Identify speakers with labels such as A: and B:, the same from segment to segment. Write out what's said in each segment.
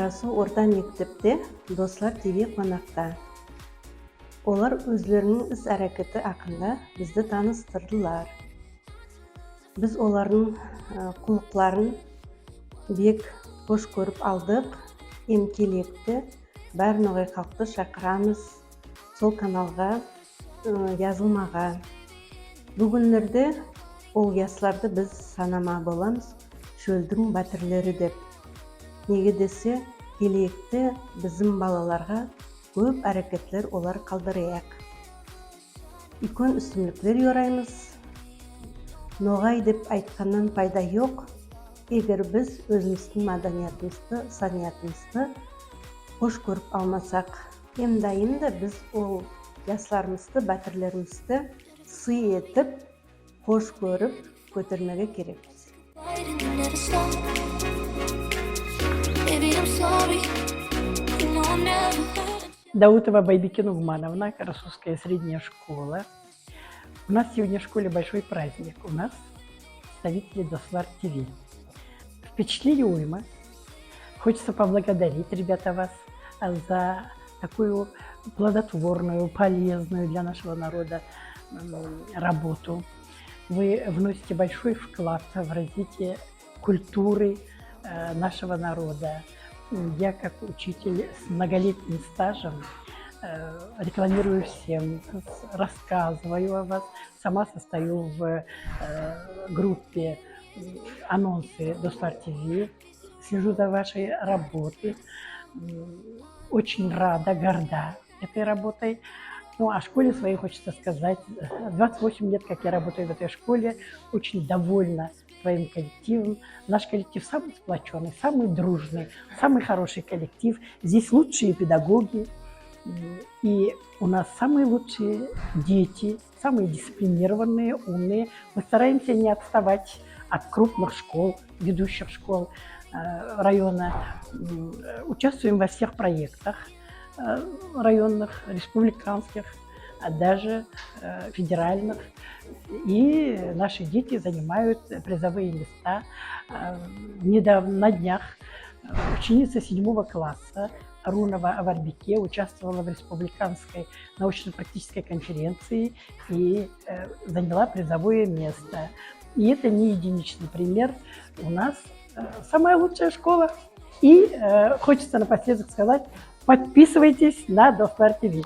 A: Карасу орта мектепте Достар ТВ қонақта. Олар өзлерінің іс-әрекеті ақында бізді таныстырдылар. Біз олардың құлықларын бек қош көріп алдық. Келекті бәрін оғай халықты шақырамыз сол каналға yazылмаға. Бүгінлерде ол ясларды біз санама боламыз шөлдің бәтірлері деп. Неге десе, келекті біздің балаларға көп әрекетлер олар қалдырайық. Икон үстімліктер yorayмыз. Ноғай деп айтқаннан пайда жоқ. Егер біз өзіміздің маданиятымызды, саниятымызды қош көріп алмасақ, емдайында біз ол ясларымызды, бәтірлерімізді сый етіп, қош көріп, көтермеге керекпіз.
B: Даутова Байбеке Нугмановна, Карасусская средняя школа. У нас сегодня в школе большой праздник. У нас представители Достар ТВ. Впечатлили уйма. Хочется поблагодарить, ребята, вас за такую плодотворную, полезную для нашего народа работу. Вы вносите большой вклад в развитие культуры нашего народа. Я, как учитель с многолетним стажем, рекламирую всем, рассказываю о вас. Сама состою в группе анонсы Достар ТВ, слежу за вашей работой. Очень рада, горда этой работой. Ну, о школе своей хочется сказать. 28 лет, как я работаю в этой школе, очень довольна своим коллективом. Наш коллектив самый сплоченный, самый дружный, самый хороший коллектив. Здесь лучшие педагоги. И у нас самые лучшие дети, самые дисциплинированные, умные. Мы стараемся не отставать от крупных школ, ведущих школ района. Участвуем во всех проектах районных, республиканских, а даже федеральных. И наши дети занимают призовые места. Недавно, на днях, ученица 7 класса Рунова Аварбеке участвовала в республиканской научно-практической конференции и заняла призовое место. И это не единичный пример. У нас самая лучшая школа. И хочется напоследок сказать, подписывайтесь на Достар ТВ.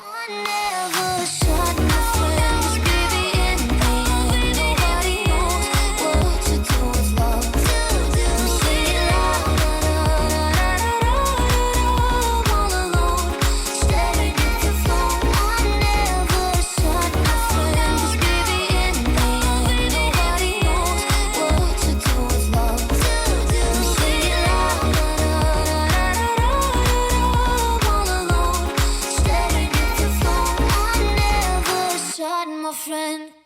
C: Friend